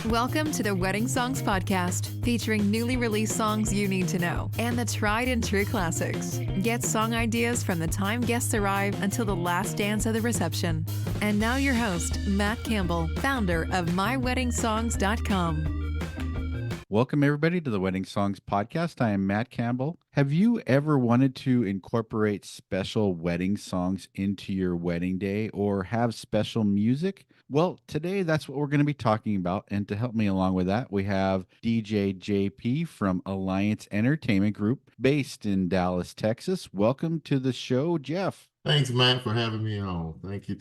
Welcome to the Wedding Songs Podcast, featuring newly released songs you need to know and the tried and true classics. Get song ideas from the time guests arrive until the last dance of the reception. And now your host, Matt Campbell, founder of MyWeddingSongs.com. Welcome, everybody, to the Wedding Songs Podcast. I am Matt Campbell. Have you ever wanted to incorporate special wedding songs into your wedding day or have special music? Well, today that's what we're going to be talking about. And to help me along with that, we have DJ JayP from Alliance Entertainment Group based in Dallas, Texas. Welcome to the show, Jeff. Thanks, Matt, for having me on. Thank you.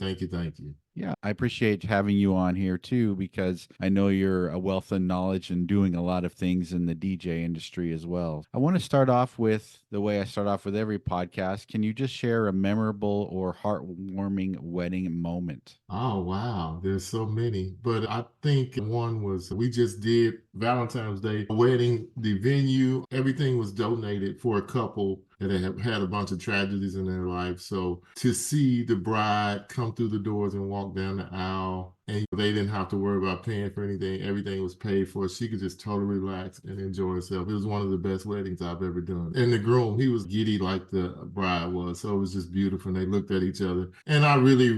Yeah, I appreciate having you on here too, because I know you're a wealth of knowledge and doing a lot of things in the DJ industry as well. I want to start off with the way I start off with every podcast. Can you just share a memorable or heartwarming wedding moment? Oh, wow. There's so many. But I think one was we just did Valentine's Day wedding. The venue, everything was donated for a couple that have had a bunch of tragedies in their life. So to see the bride come through the doors and walk down the aisle, and they didn't have to worry about paying for anything. Everything was paid for. She could just totally relax and enjoy herself. It was one of the best weddings I've ever done. And the groom, he was giddy like the bride was. So it was just beautiful. And they looked at each other. And I really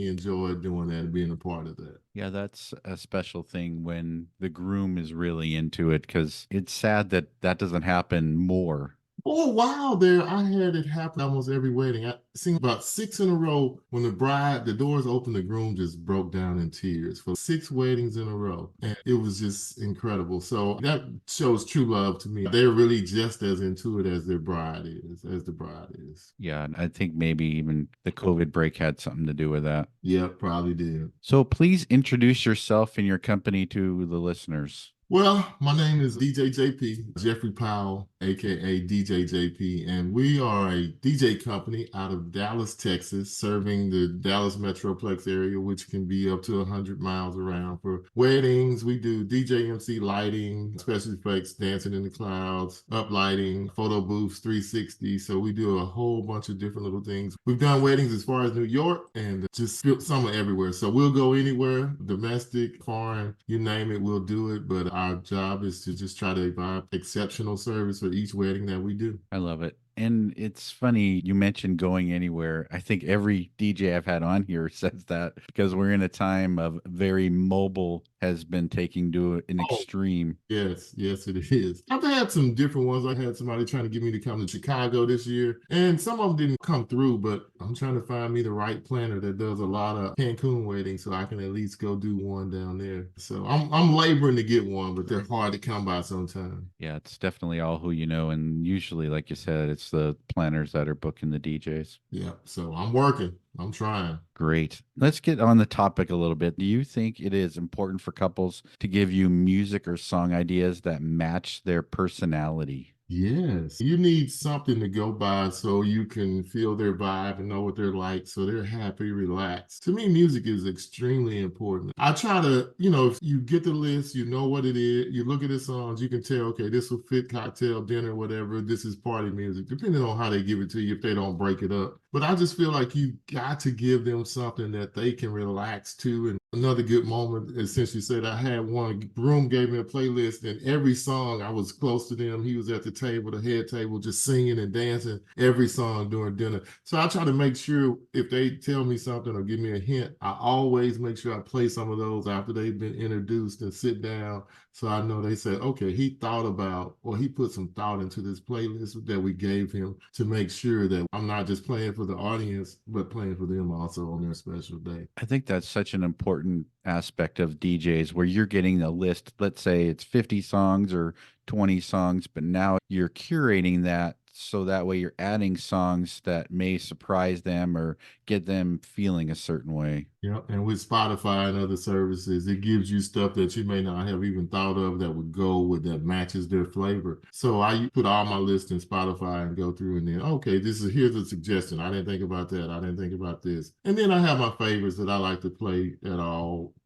enjoyed doing that and being a part of that. Yeah, that's a special thing when the groom is really into it, because it's sad that that doesn't happen more. Oh, wow. I had it happen almost every wedding. I seen about 6 in a row. When the doors opened, the groom just broke down in tears for 6 weddings in a row. And it was just incredible. So that shows true love to me. They're really just as into it as the bride is. Yeah, and I think maybe even the COVID break had something to do with that. Yeah, probably did. So please introduce yourself and your company to the listeners. Well, my name is DJ JP, Jeffrey Powell, aka DJ JP, and we are a DJ company out of Dallas, Texas, serving the Dallas Metroplex area, which can be up to 100 miles around. For weddings, we do DJ MC lighting, special effects, dancing in the clouds, up lighting, photo booths, 360. So we do a whole bunch of different little things. We've done weddings as far as New York and just some everywhere. So we'll go anywhere, domestic, foreign, you name it, we'll do it. But our job is to just try to provide exceptional service for each wedding that we do. I love it. And it's funny, you mentioned going anywhere. I think every DJ I've had on here says that, because we're in a time of very mobile has been taking to an extreme. Yes, it is. I've had some different ones. I had somebody trying to get me to come to Chicago this year, and some of them didn't come through, but I'm trying to find me the right planner that does a lot of Cancun weddings so I can at least go do one down there. So I'm laboring to get one, but they're hard to come by sometimes. Yeah, it's definitely all who you know. And usually, like you said, it's the planners that are booking the DJs. Yeah, so I'm working. I'm trying. Great. Let's get on the topic a little bit. Do you think it is important for couples to give you music or song ideas that match their personality? Yes, you need something to go by so you can feel their vibe and know what they're like, so they're happy, relaxed. To me, music is extremely important. I try to, if you get the list, you know what it is, you look at the songs, you can tell, okay, this will fit cocktail, dinner, whatever, this is party music, depending on how they give it to you, if they don't break it up. But I just feel like you got to give them something that they can relax to. And another good moment is, since you said, I had one groom gave me a playlist, and every song I was close to them. He was at the table, the head table, just singing and dancing every song during dinner. So I try to make sure if they tell me something or give me a hint, I always make sure I play some of those after they've been introduced and sit down. So I know they said, okay, he thought about, or he put some thought into this playlist that we gave him to make sure that I'm not just playing for the audience, but playing for them also on their special day. I think that's such an important aspect of DJs, where you're getting a list. Let's say it's 50 songs or 20 songs, but now you're curating that so that way you're adding songs that may surprise them or get them feeling a certain way. Yeah, and with Spotify and other services, it gives you stuff that you may not have even thought of that would go with, that matches their flavor. So I put all my list in Spotify and go through and then, okay, here's a suggestion. I didn't think about that. I didn't think about this. And then I have my favorites that I like to play at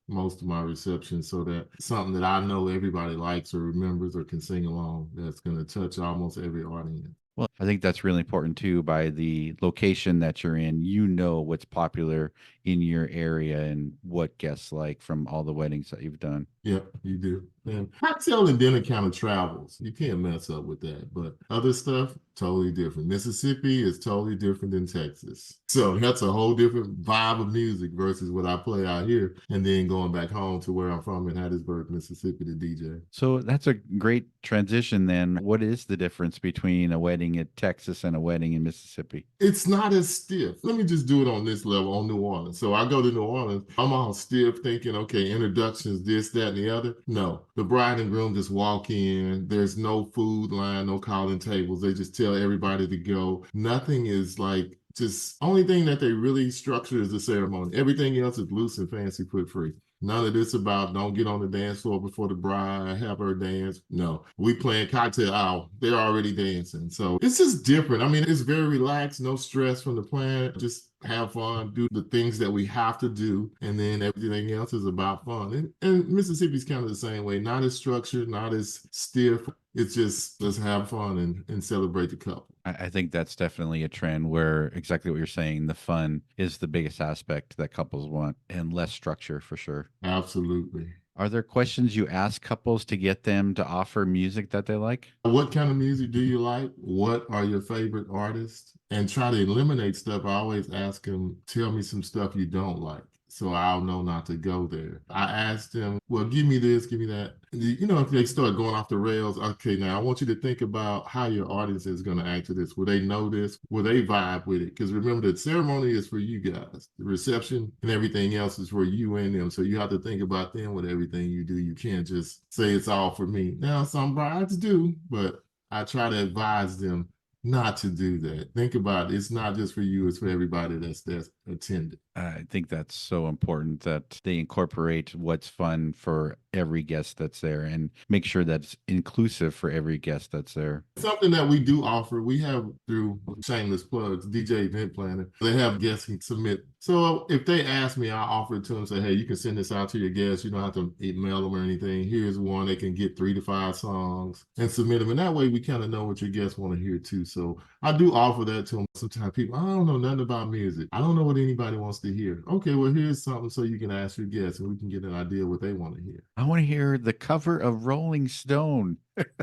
most of my receptions, so that something that I know everybody likes or remembers or can sing along, that's going to touch almost every audience. Well, I think that's really important too. By the location that you're in, you know what's popular in your area and what guests like from all the weddings that you've done. Yep, you do. And cocktail and dinner kind of travels. You can't mess up with that. But other stuff, totally different. Mississippi is totally different than Texas. So that's a whole different vibe of music versus what I play out here. And then going back home to where I'm from in Hattiesburg, Mississippi to DJ. So that's a great transition then. What is the difference between a wedding in Texas and a wedding in Mississippi? It's not as stiff. Let me just do it on this level on New Orleans. So I go to New Orleans, I'm all stiff thinking, okay, introductions, this, that, and the other. No, the bride and groom just walk in. There's no food line, no calling tables. They just tell everybody to go. Nothing is like, just only thing that they really structure is the ceremony. Everything else is loose and fancy, put free. None of this about don't get on the dance floor before the bride, have her dance. No, we playing cocktail hour. They're already dancing. So it's just different. I mean, it's very relaxed, no stress from the plan. Just have fun, do the things that we have to do, and then everything else is about fun. And Mississippi's kind of the same way, not as structured, not as stiff. It's just let's have fun and celebrate the couple. I think that's definitely a trend where exactly what you're saying, the fun is the biggest aspect that couples want and less structure for sure. Absolutely. Are there questions you ask couples to get them to offer music that they like? What kind of music do you like? What are your favorite artists? And try to eliminate stuff. I always ask them, tell me some stuff you don't like, so I'll know not to go there. I asked them, well, give me this, give me that. You know, if they start going off the rails, okay, now I want you to think about how your audience is going to act to this. Will they know this? Will they vibe with it? Because remember, the ceremony is for you guys. The reception and everything else is for you and them. So you have to think about them with everything you do. You can't just say it's all for me. Now, some brides do, but I try to advise them not to do that. Think about it. It's not just for you, it's for everybody that's attended. I think that's so important that they incorporate what's fun for every guest that's there and make sure that's inclusive for every guest that's there. Something that we do offer, we have through shameless plugs, DJ Event Planner, they have guests can submit. So if they ask me, I'll offer it to them, say, hey, you can send this out to your guests. You don't have to email them or anything. Here's one. They can get 3 to 5 songs and submit them. And that way we kind of know what your guests want to hear too. So I do offer that to them. Sometimes people, I don't know nothing about music. I don't know what anybody wants to hear. Okay, well, here's something so you can ask your guests and we can get an idea what they want to hear. I want to hear the cover of Rolling Stone.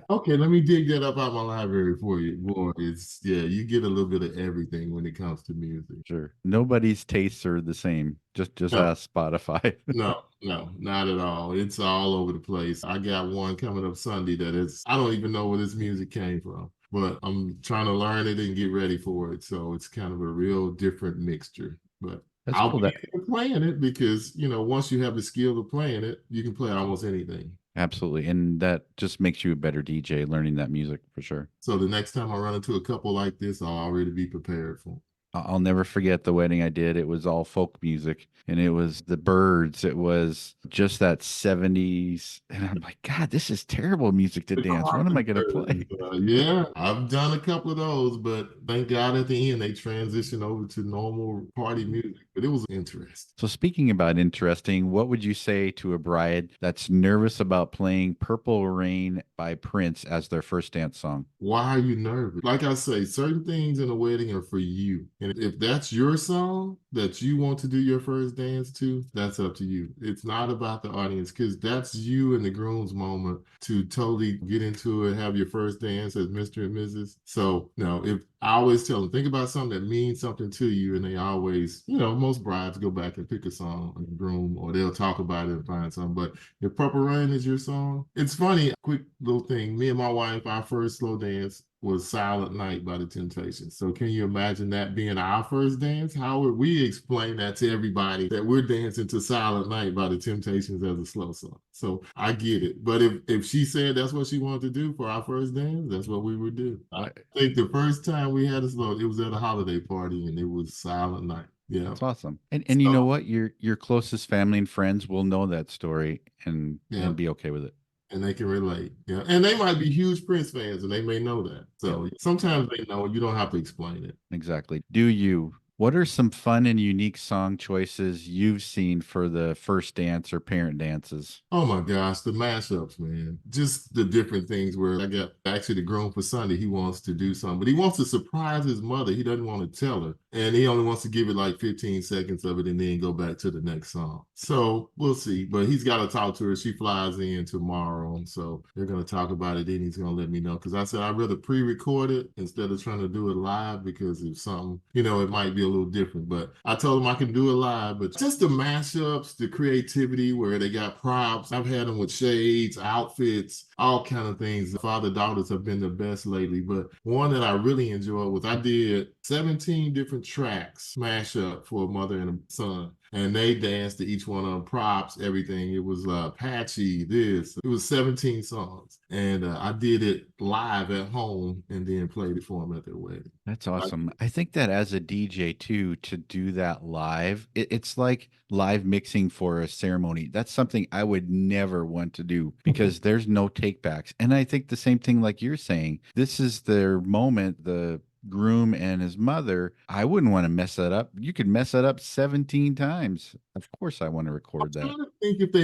Okay, let me dig that up out my library for you. Boy, it's yeah, you get a little bit of everything when it comes to music. Sure. Nobody's tastes are the same. Just No, ask Spotify. no, not at all. It's all over the place. I got one coming up Sunday that is, I don't even know where this music came from, but I'm trying to learn it and get ready for it. So it's kind of a real different mixture. But That's I'll cool. be playing it because, you know, once you have the skill of playing it, you can play almost anything. Absolutely. And that just makes you a better DJ learning that music for sure. So the next time I run into a couple like this, I'll already be prepared for 'em. I'll never forget the wedding I did. It was all folk music and it was the Birds. It was just that 70s. And I'm like, God, this is terrible music to dance. What am I going to play? Yeah, I've done a couple of those, but thank God at the end they transitioned over to normal party music. But it was interesting. So, speaking about interesting, what would you say to a bride that's nervous about playing Purple Rain by Prince as their first dance song? Why are you nervous? Like I say, certain things in a wedding are for you. And if that's your song that you want to do your first dance to, that's up to you. It's not about the audience because that's you and the groom's moment to totally get into it, have your first dance as Mr. and Mrs. So, no, if I always tell them, think about something that means something to you. And they always, you know, most brides go back and pick a song on the groom or they'll talk about it and find something. But if Purple Rain is your song, it's funny, quick little thing. Me and my wife, our first slow dance was Silent Night by the Temptations. So can you imagine that being our first dance? How would we explain that to everybody that we're dancing to Silent Night by the Temptations as a slow song? So I get it. But if she said that's what she wanted to do for our first dance, that's what we would do. I think the first time we had a slow, it was at a holiday party and it was Silent Night. Yeah. That's awesome. And you know what? Your closest family and friends will know that story and be okay with it. And they can relate. Yeah. And they might be huge Prince fans and they may know that. So sometimes they know you don't have to explain it. Exactly. Do you What are some fun and unique song choices you've seen for the first dance or parent dances? Oh my gosh, the mashups, man. Just the different things where I got actually the groom for Sunday. He wants to do something, but he wants to surprise his mother. He doesn't want to tell her. And he only wants to give it like 15 seconds of it and then go back to the next song. So we'll see. But he's got to talk to her. She flies in tomorrow. And so they're going to talk about it. Then he's going to let me know. Because I said I'd rather pre-record it instead of trying to do it live because if something, it might be a little different. But I told him I can do it live. But just the mashups, the creativity where they got props. I've had them with shades, outfits, all kind of things. The father-daughters have been the best lately, but one that I really enjoyed was I did 17 different tracks smash up for a mother and a son. And they danced to each one of them, props, everything. It was patchy, this. It was 17 songs. And I did it live at home and then played it for them at their wedding. That's awesome. I think that as a DJ too, to do that live, it's like live mixing for a ceremony. That's something I would never want to do because there's no takebacks. And I think the same thing like you're saying. This is their moment, the groom and his mother. I wouldn't want to mess that up. You could mess that up 17 times. Of course I want to record I that. don't think if they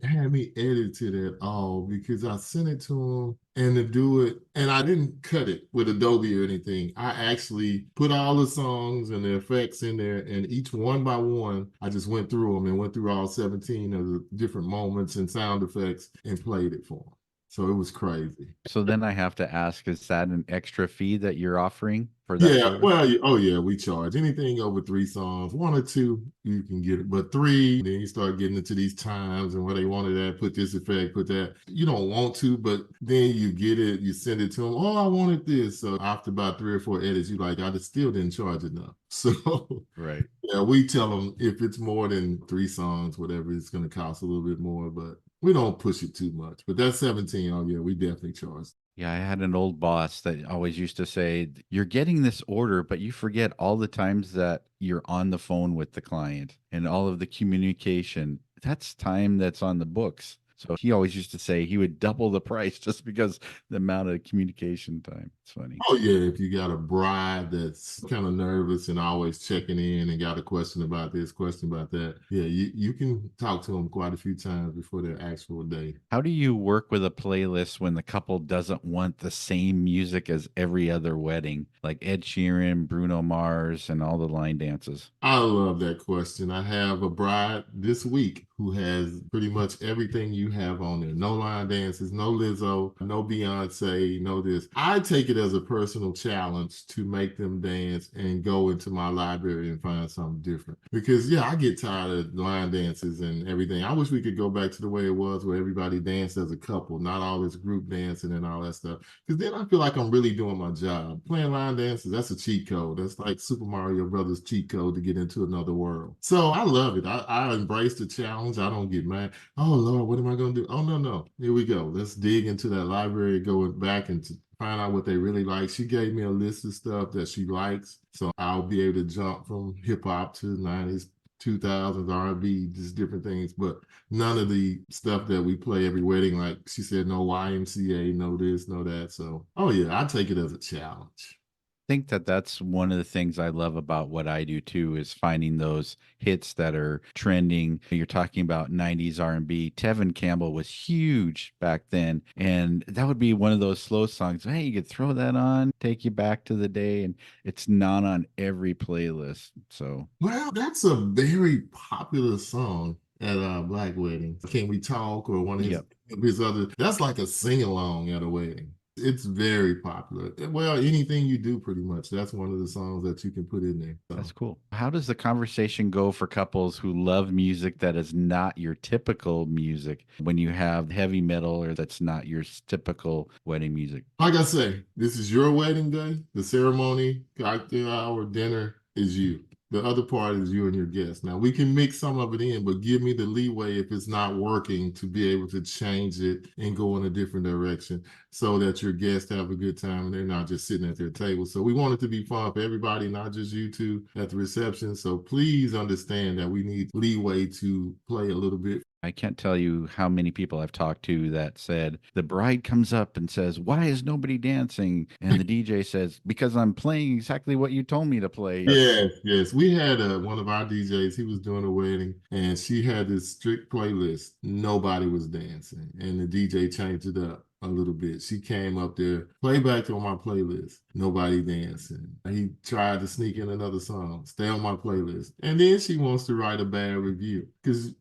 had me edit it at all because I sent it to them and to do it, and I didn't cut it with Adobe or anything. I actually put all the songs and the effects in there, and each one by one, I just went through them and went through all 17 of the different moments and sound effects and played it for them. So it was crazy. So then I have to ask, is that an extra fee that you're offering for that Yeah, service? well, oh yeah, we charge anything over 3 songs. 1 or 2, you can get it, but 3, then you start getting into these times and where they wanted that, put this effect, put that. You don't want to, but then you get it, you send it to them. Oh, I wanted this. So after about 3 or 4 edits, you like, I just still didn't charge enough. So Right. yeah, we tell them if it's more than 3 songs, whatever, it's going to cost a little bit more, but we don't push it too much. But that's 17. Oh yeah, we definitely charge. Yeah, I had an old boss that always used to say, "You're getting this order, but you forget all the times that you're on the phone with the client and all of the communication. That's time that's on the books." So he always used to say he would double the price just because the amount of communication time. It's funny. Oh yeah, if you got a bride that's kind of nervous and always checking in and got a question about this, question about that, yeah, you can talk to them quite a few times before their actual day. How do you work with a playlist when the couple doesn't want the same music as every other wedding, like Ed Sheeran, Bruno Mars, and all the line dances? I love that question. I have a bride this week who has pretty much everything you have on there. No line dances, no Lizzo, no Beyonce, no this. I take it as a personal challenge to make them dance and go into my library and find something different. Because yeah, I get tired of line dances and everything. I wish we could go back to the way it was where everybody danced as a couple, not all this group dancing and all that stuff. Because then I feel like I'm really doing my job. Playing line dances, that's a cheat code. That's like Super Mario Brothers cheat code to get into another world. So I love it. I embrace the challenge. I don't get mad. Oh Lord, what am I going to do? Oh no. Here we go. Let's dig into that library, go back and find out what they really like. She gave me a list of stuff that she likes. So I'll be able to jump from hip hop to 90s, 2000s, R&B, just different things, but none of the stuff that we play every wedding. Like she said, no YMCA, no this, no that. So, oh yeah, I take it as a challenge. Think that that's one of the things I love about what I do too is finding those hits that are trending. You're talking about 90s R&B. Tevin Campbell was huge back then, and that would be one of those slow songs. Hey, you could throw that on, take you back to the day, and it's not on every playlist. So, Well, that's a very popular song at black weddings. Can We Talk or one of yep, his other, that's like a sing-along at a wedding. It's very popular. Well, anything you do pretty much. That's one of the songs that you can put in there. So. that's cool. How does the conversation go for couples who love music that is not your typical music when you have heavy metal or that's not your typical wedding music? Like I say, this is your wedding day. The ceremony, cocktail hour, dinner is you. The other part is you and your guests. Now we can mix some of it in, but give me the leeway if it's not working to be able to change it and go in a different direction so that your guests have a good time and they're not just sitting at their table. So we want it to be fun for everybody, not just you two at the reception. So please understand that we need leeway to play a little bit. I can't tell you how many people I've talked to that said the bride comes up and says, "Why is nobody dancing?" And the DJ says, "Because I'm playing exactly what you told me to play." Yes, yes. We had one of our DJs, he was doing a wedding, and she had this strict playlist. Nobody was dancing, and the DJ changed it up a little bit. She came up there, play back on my playlist. Nobody dancing. He tried to sneak in another song, stay on my playlist. And then she wants to write a bad review. Because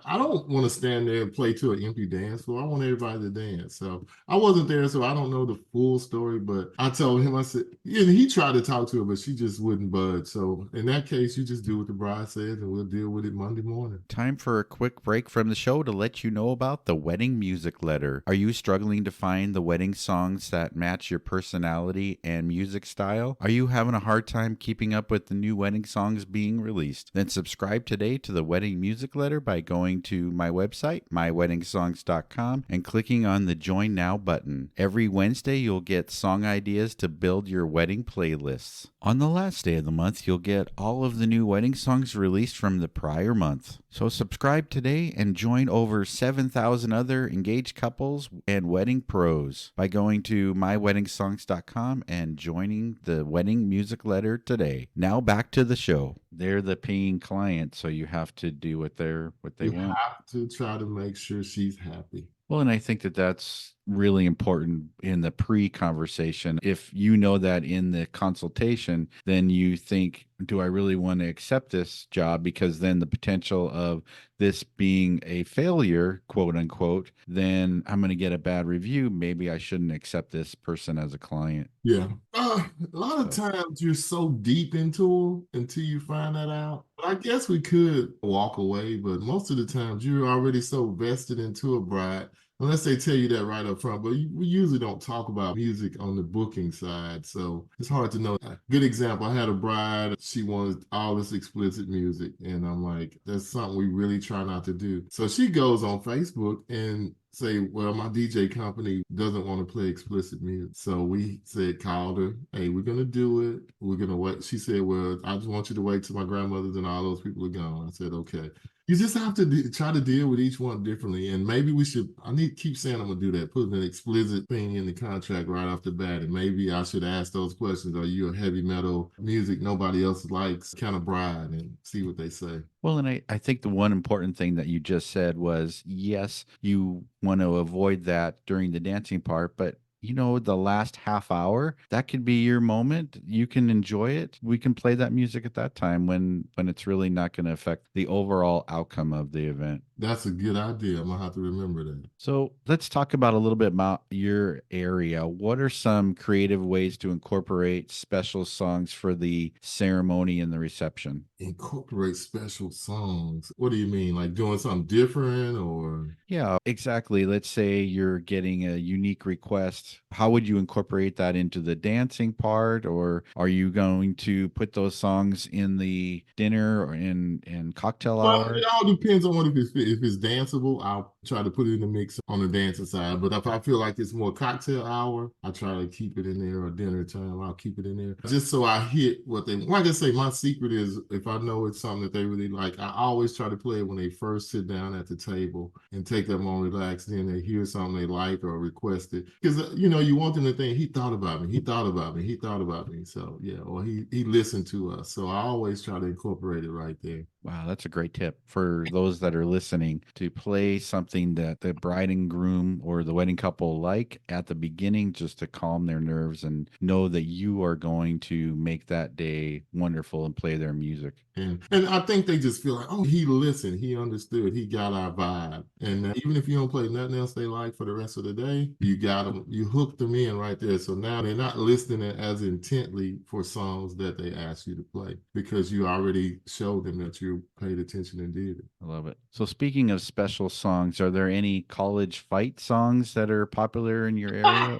I don't want to stand there and play to an empty dance floor. I want everybody to dance. So I wasn't there, so I don't know the full story, but I told him, I said, yeah, he tried to talk to her, but she just wouldn't budge. So in that case, you just do what the bride says, and we'll deal with it Monday morning. Time for a quick break from the show to let you know about the Wedding Music Letter. Are you struggling to find the wedding songs that match your personality and music style? Are you having a hard time keeping up with the new wedding songs being released? Then subscribe today to the Wedding Music Letter by going to my website, myweddingsongs.com, and clicking on the Join Now button. Every Wednesday, you'll get song ideas to build your wedding playlists. On the last day of the month, you'll get all of the new wedding songs released from the prior month. So subscribe today and join over 7,000 other engaged couples and wedding pros by going to myweddingsongs.com and joining the Wedding Music Letter today. Now back to the show. They're the paying client, so you have to do what they want. You have to try to make sure she's happy. Well, and I think that that's really important in the pre-conversation. If you know that in the consultation, then you think, do I really want to accept this job? Because then the potential of this being a failure, quote unquote, then I'm going to get a bad review. Maybe I shouldn't accept this person as a client. Yeah. A lot of times you're so deep into them until you find that out. But I guess we could walk away, but most of the times you're already so vested into a bride, unless they tell you that right up front. But we usually don't talk about music on the booking side, so it's hard to know. A good example, I had a bride, she wanted all this explicit music, and I'm like, that's something we really try not to do. So she goes on Facebook and say, well, my DJ company doesn't want to play explicit music. So we called her, hey, we're going to do it. We're going to wait. She said, well, I just want you to wait till my grandmother's and all those people are gone. I said, okay. You just have to try to deal with each one differently. And maybe I need to keep saying I'm going to do that, put an explicit thing in the contract right off the bat. And maybe I should ask those questions. Are you a heavy metal music nobody else likes kind of bride, and see what they say. Well, and I think the one important thing that you just said was, yes, you want to avoid that during the dancing part, but the last half hour, that could be your moment. You can enjoy it. We can play that music at that time when it's really not going to affect the overall outcome of the event. That's a good idea. I'm going to have to remember that. So let's talk about a little bit about your area. What are some creative ways to incorporate special songs for the ceremony and the reception? Incorporate special songs. What do you mean? Like doing something different or? Yeah, exactly. Let's say you're getting a unique request. How would you incorporate that into the dancing part? Or are you going to put those songs in the dinner or in cocktail hour? It all depends on if it's danceable. I'll try to put it in the mix on the dancing side. But if I feel like it's more cocktail hour, I try to keep it in there, or dinner time, I'll keep it in there. Just so I hit what they want. Like I say, my secret is if I know it's something that they really like, I always try to play it when they first sit down at the table and take them on relax. Then they hear something they like or request it. Because, you want them to think, he thought about me, he thought about me, he thought about me. So, yeah, or he listened to us. So I always try to incorporate it right there. Wow, that's a great tip for those that are listening, to play something that the bride and groom or the wedding couple like at the beginning, just to calm their nerves and know that you are going to make that day wonderful and play their music. And I think they just feel like, oh, he listened, he understood, he got our vibe. And even if you don't play nothing else they like for the rest of the day, you got them, you hooked them in right there. So now they're not listening as intently for songs that they ask you to play, because you already showed them that you paid attention and did it. I love it. So speaking of special songs, are there any college fight songs that are popular in your area?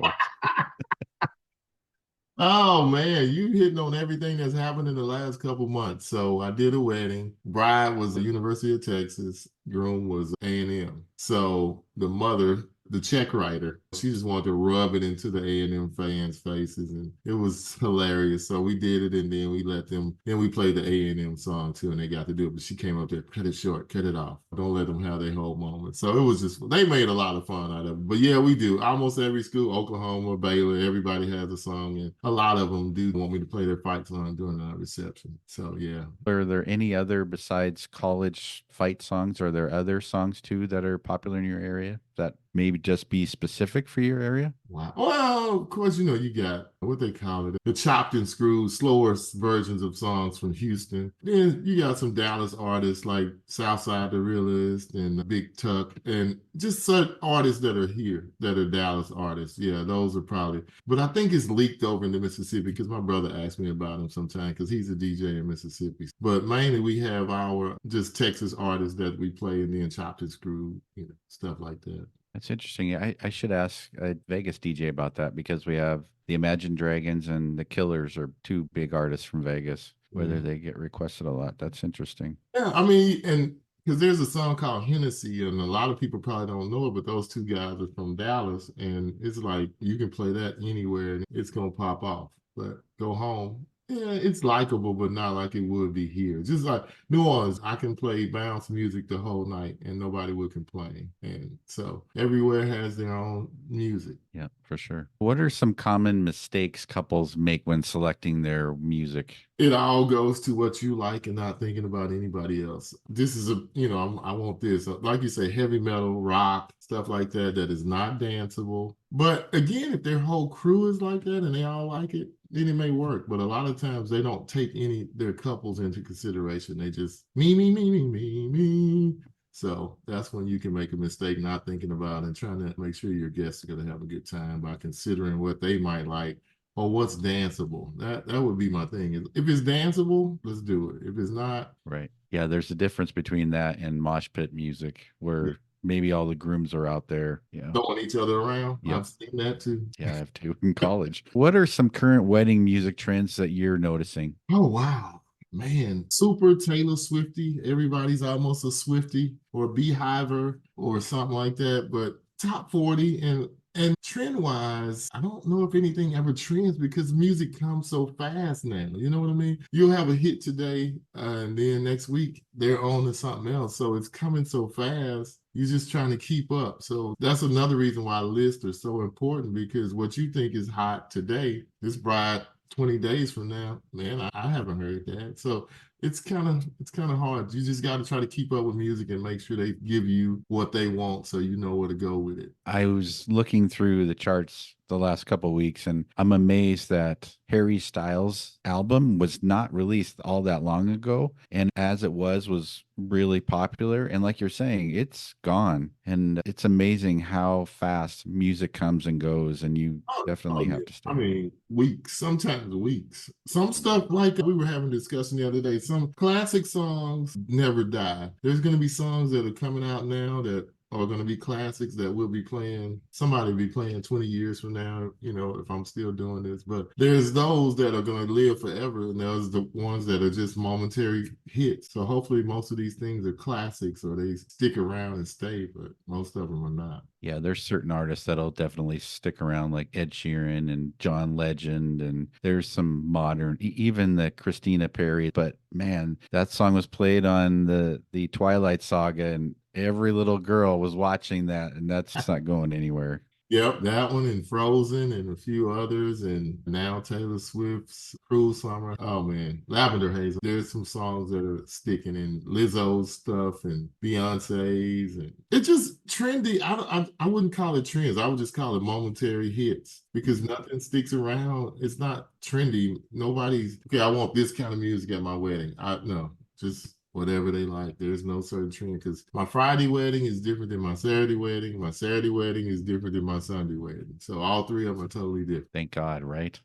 Oh man, you hitting on everything that's happened in the last couple months. So I did a wedding. Bride was the University of Texas. Groom was A&M. So the mother, the check writer, She just wanted to rub it into the A&M fans' faces, and it was hilarious. So we did it, and then we let them. Then we played the A&M song too, and they got to do it. But she came up there, cut it short, cut it off. Don't let them have their whole moment. So it was just they made a lot of fun out of it. But yeah, we do. Almost every school, Oklahoma, Baylor, everybody has a song, and a lot of them do want me to play their fight song during the reception. So yeah. Are there any other besides college fight songs? Are there other songs too that are popular in your area that maybe just be specific for your area? Wow. Well, of course, you got what they call it, the chopped and screwed, slower versions of songs from Houston. Then you got some Dallas artists like Southside the Realist and Big Tuck, and just certain artists that are here that are Dallas artists. Yeah, those are probably. But I think it's leaked over into Mississippi because my brother asked me about him sometime because he's a DJ in Mississippi. But mainly we have our just Texas artists that we play and then chopped and screwed, stuff like that. That's interesting. I should ask a Vegas DJ about that because we have the Imagine Dragons and the Killers are two big artists from Vegas, whether they get requested a lot. That's interesting. Yeah, I mean, and because there's a song called Hennessy, and a lot of people probably don't know it, but those two guys are from Dallas, and it's like you can play that anywhere and it's gonna pop off. But go home. Yeah, it's likable, but not like it would be here. Just like New Orleans, I can play bounce music the whole night and nobody would complain. And so everywhere has their own music. Yeah, for sure. What are some common mistakes couples make when selecting their music? It all goes to what you like and not thinking about anybody else. This is I want this. Like you say, heavy metal, rock, stuff like that, that is not danceable. But again, if their whole crew is like that and they all like it, then it may work. But a lot of times they don't take their couples into consideration. They just me, me, me, me, me, me. So that's when you can make a mistake not thinking about and trying to make sure your guests are going to have a good time by considering what they might like or what's danceable. That would be my thing. If it's danceable, let's do it. If it's not, right. Yeah, there's a difference between that and mosh pit music where maybe all the grooms are out there, throwing each other around. Yep. I've seen that too. Yeah, I have too in college. What are some current wedding music trends that you're noticing? Oh wow. Man, super Taylor Swifty. Everybody's almost a Swifty or a Beehiver or something like that. But top 40 and trend wise, I don't know if anything ever trends because music comes so fast now. You know what I mean? You'll have a hit today, and then next week they're on to something else. So it's coming so fast. You're just trying to keep up. So that's another reason why lists are so important because what you think is hot today, this bride 20 days from now, man, I haven't heard that. So it's kind of hard. You just got to try to keep up with music and make sure they give you what they want so you know where to go with it. I was looking through the charts the last couple of weeks and I'm amazed that Harry Styles' album was not released all that long ago, and as it was really popular, and like you're saying, it's gone. And it's amazing how fast music comes and goes, and you definitely have to stay. I mean, weeks, sometimes weeks. Some stuff like we were having a discussion the other day, some classic songs never die. There's going to be songs that are coming out now that are going to be classics that we'll be playing. Somebody will be playing 20 years from now, if I'm still doing this. But there's those that are going to live forever, and there's the ones that are just momentary hits. So hopefully most of these things are classics or they stick around and stay, but most of them are not. Yeah, there's certain artists that'll definitely stick around, like Ed Sheeran and John Legend, and there's some modern, even the Christina Perri. But man, that song was played on the Twilight Saga, and every little girl was watching that, and that's not going anywhere. Yep, that one and Frozen and a few others, and now Taylor Swift's Cruel Summer. Oh man, Lavender Haze. There's some songs that are sticking in Lizzo's stuff and Beyonce's, and it's just trendy. I wouldn't call it trends. I would just call it momentary hits because nothing sticks around. It's not trendy. Nobody's okay. I want this kind of music at my wedding. No, just whatever they like. There's no certain trend because my Friday wedding is different than my Saturday wedding. My Saturday wedding is different than my Sunday wedding. So all three of them are totally different. Thank God, right?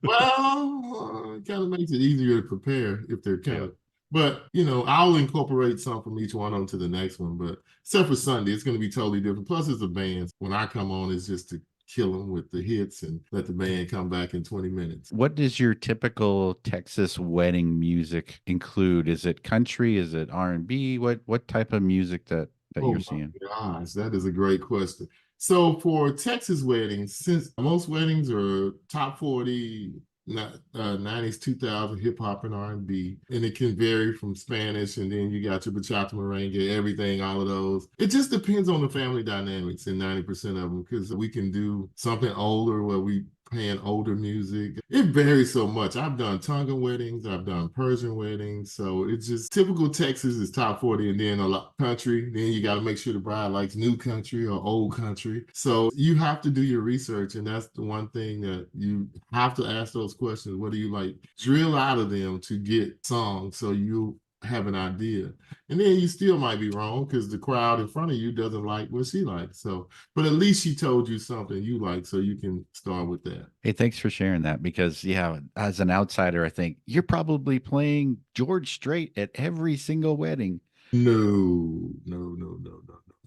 Well, it kind of makes it easier to prepare if they're kind of. But, I'll incorporate some from each one onto the next one. But except for Sunday, it's going to be totally different. Plus, it's a band. When I come on, it's just to kill them with the hits and let the band come back in 20 minutes. What does your typical Texas wedding music include? Is it country? Is it R&B? What type of music that that Oh you're my seeing? gosh, that is a great question. So for Texas weddings, since most weddings are top 40, 90s, 2000 hip hop and R&B, and it can vary from Spanish, and then you got your bachata, merengue, everything, all of those. It just depends on the family dynamics in 90% of them, because we can do something older where we playing older music. It varies so much. I've done Tongan weddings, I've done Persian weddings. So it's just typical Texas is top 40, and then a lot country. Then you got to make sure the bride likes new country or old country. So you have to do your research. And that's the one thing that you have to ask those questions. What do you like? Drill out of them to get songs so you have an idea. And then you still might be wrong because the crowd in front of you doesn't like what she likes. So, but at least she told you something you like, so you can start with that. Hey, thanks for sharing that because, yeah, as an outsider, I think you're probably playing George Strait at every single wedding. No.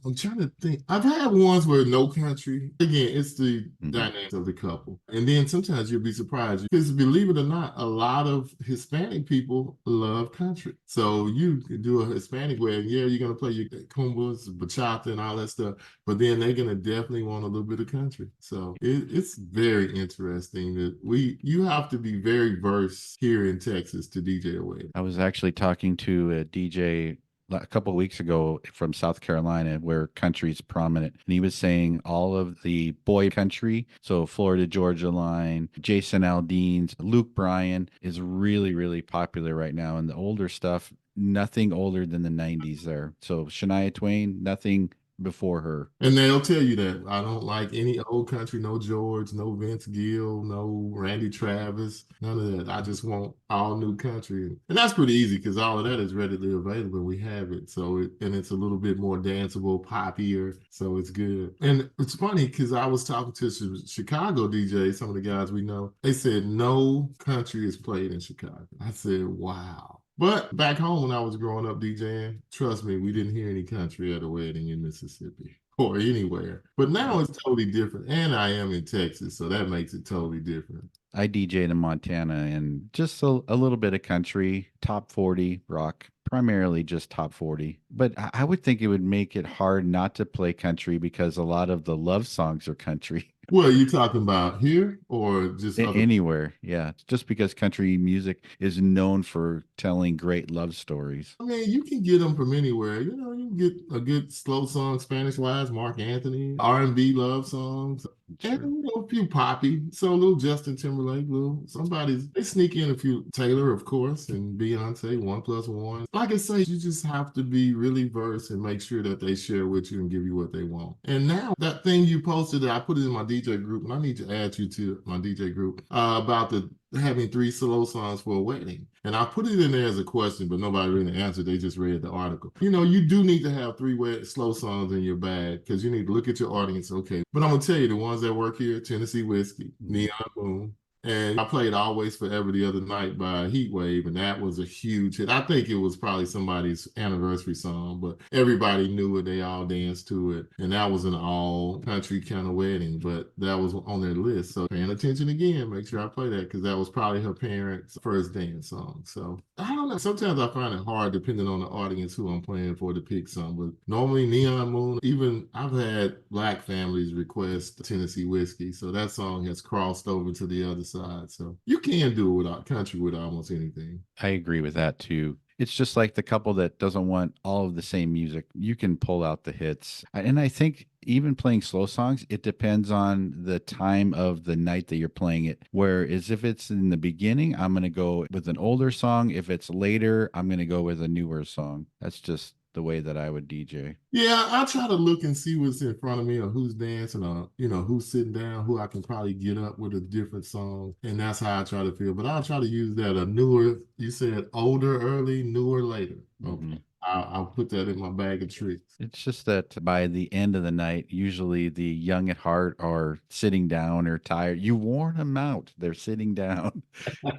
I'm trying to think. I've had ones where no country. Again, it's the Mhm. dynamics of the couple. And then sometimes you'll be surprised because believe it or not, a lot of Hispanic people love country. So you could do a Hispanic wedding. Yeah, you're gonna play your cumbas, bachata, and all that stuff. But then they're gonna definitely want a little bit of country. So it's very interesting that you have to be very versed here in Texas to DJ a wedding. I was actually talking to a DJ a couple of weeks ago from South Carolina where country's prominent. And he was saying all of the boy country, so Florida Georgia Line, Jason Aldean's, Luke Bryan is really, really popular right now. And the older stuff, nothing older than the 90s there. So Shania Twain, nothing before her. And they'll tell you that I don't like any old country, no George, no Vince Gill, no Randy Travis, none of that. I just want all new country. And that's pretty easy because all of that is readily available. We have it. And it's a little bit more danceable, poppier. So it's good. And it's funny because I was talking to Chicago DJs, some of the guys we know. They said no country is played in Chicago. I said, wow. But back home when I was growing up DJing, trust me, we didn't hear any country at a wedding in Mississippi or anywhere. But now it's totally different. And I am in Texas, so that makes it totally different. I DJed in Montana and just a little bit of country, top 40 rock, primarily just top 40. But I would think it would make it hard not to play country because a lot of the love songs are country. Well, are you talking about here or just other? Anywhere, yeah. Just because country music is known for telling great love stories. I mean, you can get them from anywhere. You can get a good slow song, Spanish wise, Mark Anthony, R&B love songs, and Sure. a few poppy. So a little Justin Timberlake, little somebody's. They sneak in a few Taylor, of course, and Beyonce, 1+1. Like I say, you just have to be really versed and make sure that they share with you and give you what they want. And now that thing you posted, I put it in my DJ group, and I need to add you to my DJ group about the having 3 slow songs for a wedding. And I put it in there as a question, but nobody really answered. They just read the article. You do need to have 3 slow songs in your bag because you need to look at your audience. Okay. But I'm going to tell you the ones that work here, Tennessee Whiskey, Neon Moon, and I played Always Forever the other night by Heat Wave, and that was a huge hit. I think it was probably somebody's anniversary song, but everybody knew it. They all danced to it. And that was an all country kind of wedding, but that was on their list. So paying attention again, make sure I play that because that was probably her parents' first dance song. So I don't know. Sometimes I find it hard, depending on the audience who I'm playing for, to pick some. But normally Neon Moon, even I've had Black families request Tennessee Whiskey. So that song has crossed over to the other side. So you can do it without country with almost anything. I agree with that too. It's just like the couple that doesn't want all of the same music. You can pull out the hits. And I think even playing slow songs, it depends on the time of the night that you're playing it. Whereas if it's in the beginning, I'm going to go with an older song. If it's later, I'm going to go with a newer song. That's just the way that I would DJ. Yeah, I try to look and see what's in front of me or who's dancing or, who's sitting down, who I can probably get up with a different song. And that's how I try to feel. But I'll try to use that a newer, you said older, early, newer, later. Mhm. Okay. I'll put that in my bag of tricks. It's just that by the end of the night, usually the young at heart are sitting down or tired. You worn them out. They're sitting down.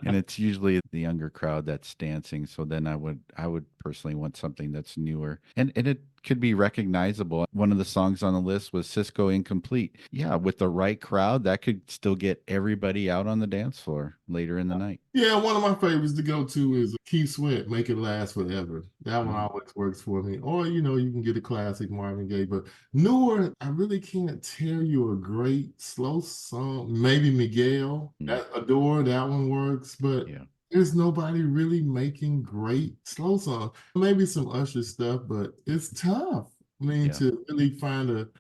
And it's usually the younger crowd that's dancing. So then I would personally want something that's newer, and it could be recognizable. One of the songs on the list was Cisco Incomplete. Yeah, with the right crowd, that could still get everybody out on the dance floor later in the night. Yeah, one of my favorites to go to is Keith Sweat, Make It Last Forever. That one Mhm. always works for me. Or, you can get a classic Marvin Gaye. But newer, I really can't tell you a great slow song. Maybe Miguel, Mm, that Adore, that one works. But yeah, there's nobody really making great slow songs. Maybe some Usher stuff, but it's tough. I mean, yeah. to really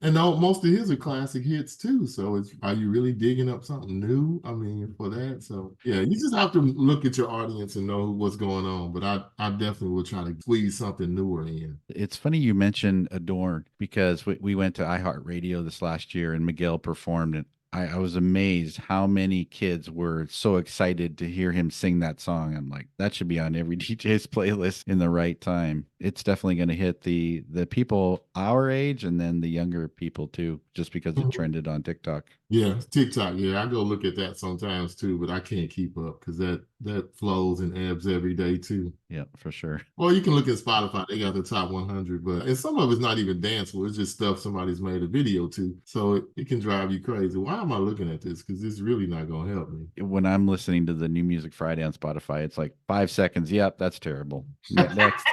and most of his are classic hits too. So are you really digging up something new? I mean, for that. So yeah, you just have to look at your audience and know what's going on. But I definitely will try to squeeze something newer in. It's funny you mentioned Adorn because we went to iHeartRadio this last year and Miguel performed, and I was amazed how many kids were so excited to hear him sing that song. I'm like, that should be on every DJ's playlist in the right time. It's definitely going to hit the people our age and then the younger people too, just because it trended on TikTok. Yeah, TikTok. Yeah, I go look at that sometimes too, but I can't keep up because that flows and ebbs every day too. Yeah, for sure. Well, you can look at Spotify. They got the top 100, and some of it's not even danceable. It's just stuff somebody's made a video to. So it can drive you crazy. Why am I looking at this? Because it's really not going to help me. When I'm listening to the New Music Friday on Spotify, it's like 5 seconds. Yep, that's terrible. Next.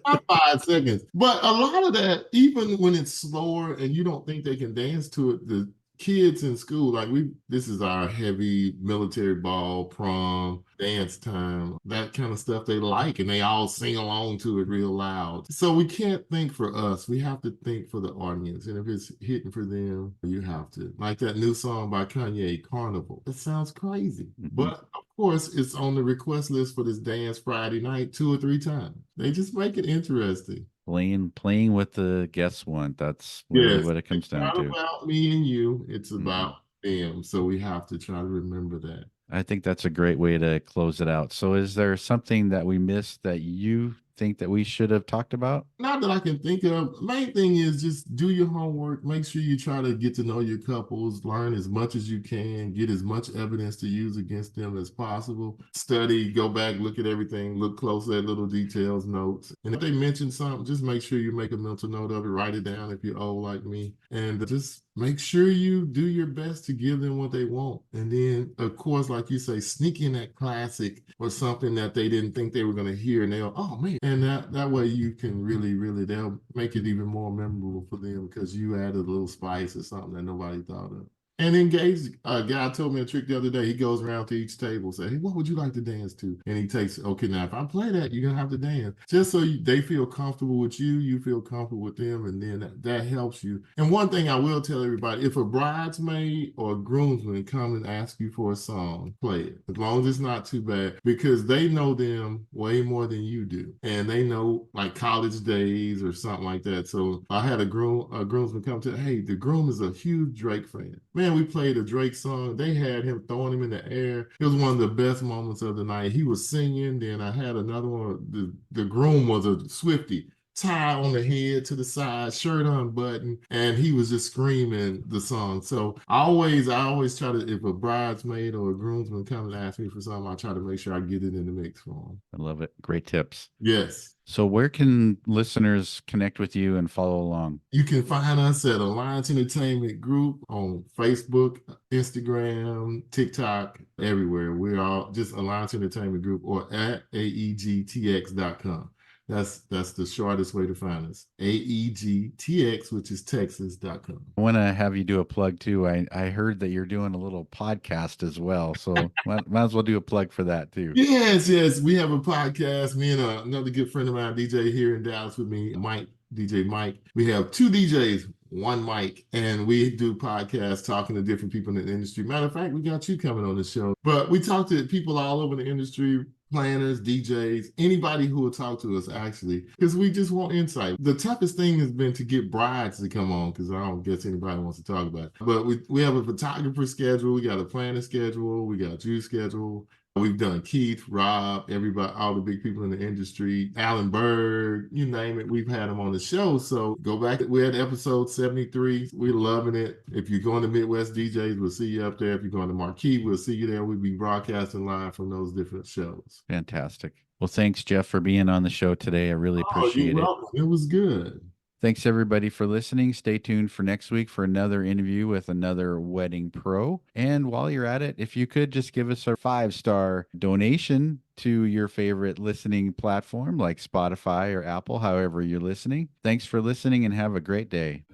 Not 5 seconds. But a lot of that, even when it's slower and you don't think they can dance to it, the kids in school, like this is our heavy military ball, prom, dance time, that kind of stuff they like, and they all sing along to it real loud. So we can't think for us. We have to think for the audience. And if it's hitting for them, you have to. Like that new song by Kanye, Carnival. It sounds crazy. Mhm. But of course, it's on the request list for this dance Friday night 2 or 3 times. They just make it interesting. Playing with the guests want. That's really Yes, what it comes it's down not to. about me and you. It's Hmm. about them. So we have to try to remember that. I think that's a great way to close it out. So, is there something that we missed that you think that we should have talked about? Not that I can think of. Main thing is just do your homework. Make sure you try to get to know your couples, learn as much as you can, get as much evidence to use against them as possible. Study, go back, look at everything, look closely at little details, notes. And if they mention something, just make sure you make a mental note of it, write it down if you're old like me. And just make sure you do your best to give them what they want. And then, of course, like you say, sneak in that classic or something that they didn't think they were going to hear. And they'll, oh man. And that way you can really, they'll make it even more memorable for them because you added a little spice or something that nobody thought of. And engage. A guy told me a trick the other day. He goes around to each table, say, "Hey, what would you like to dance to?" And he takes, okay, now if I play that, you're gonna have to dance, just so they feel comfortable with you, you feel comfortable with them, and then that helps you. And one thing I will tell everybody: if a bridesmaid or a groomsman come and ask you for a song, play it, as long as it's not too bad, because they know them way more than you do, and they know like college days or something like that. So I had a groomsman come to, hey, the groom is a huge Drake fan. Man, we played a Drake song. They had him throwing him in the air. It was one of the best moments of the night. He was singing. Then I had another one. The groom was a Swiftie, tie on the head to the side, shirt unbuttoned, and he was just screaming the song. So I always try to, if a bridesmaid or a groomsman come and ask me for something, I try to make sure I get it in the mix for them. I love it. Great tips. Yes. So, where can listeners connect with you and follow along? You can find us at Alliance Entertainment Group on Facebook, Instagram, TikTok, everywhere. We're all just Alliance Entertainment Group or at aegtx.com. That's the shortest way to find us. AEGTX, which is Texas.com. I want to have you do a plug too. I heard that you're doing a little podcast as well. So, might as well do a plug for that too. Yes. We have a podcast. Me and another good friend of mine, DJ here in Dallas with me, Mike, DJ Mike. We have two DJs, one mic, and we do podcasts talking to different people in the industry. Matter of fact, we got you coming on the show. But we talk to people all over the industry, planners, DJs, anybody who will talk to us actually, because we just want insight. The toughest thing has been to get brides to come on, because I don't guess anybody wants to talk about it. But we have a photographer schedule, we got a planner schedule, we got you schedule. We've done Keith, Rob, everybody, all the big people in the industry, Alan Berg, you name it, we've had them on the show. So go back, we're at episode 73. We're loving it. If you're going to Midwest DJs, we'll see you up there. If you're going to Marquee, we'll see you there. We'll be broadcasting live from those different shows. Fantastic. Well, thanks, Jeff, for being on the show today. I really Oh, you're appreciate it. welcome. It was good. Thanks, everybody, for listening. Stay tuned for next week for another interview with another wedding pro. And while you're at it, if you could just give us a 5-star donation to your favorite listening platform like Spotify or Apple, however you're listening. Thanks for listening and have a great day.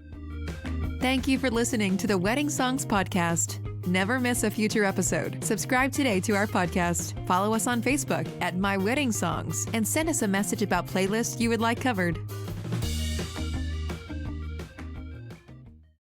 Thank you for listening to the Wedding Songs Podcast. Never miss a future episode. Subscribe today to our podcast. Follow us on Facebook at My Wedding Songs and send us a message about playlists you would like covered.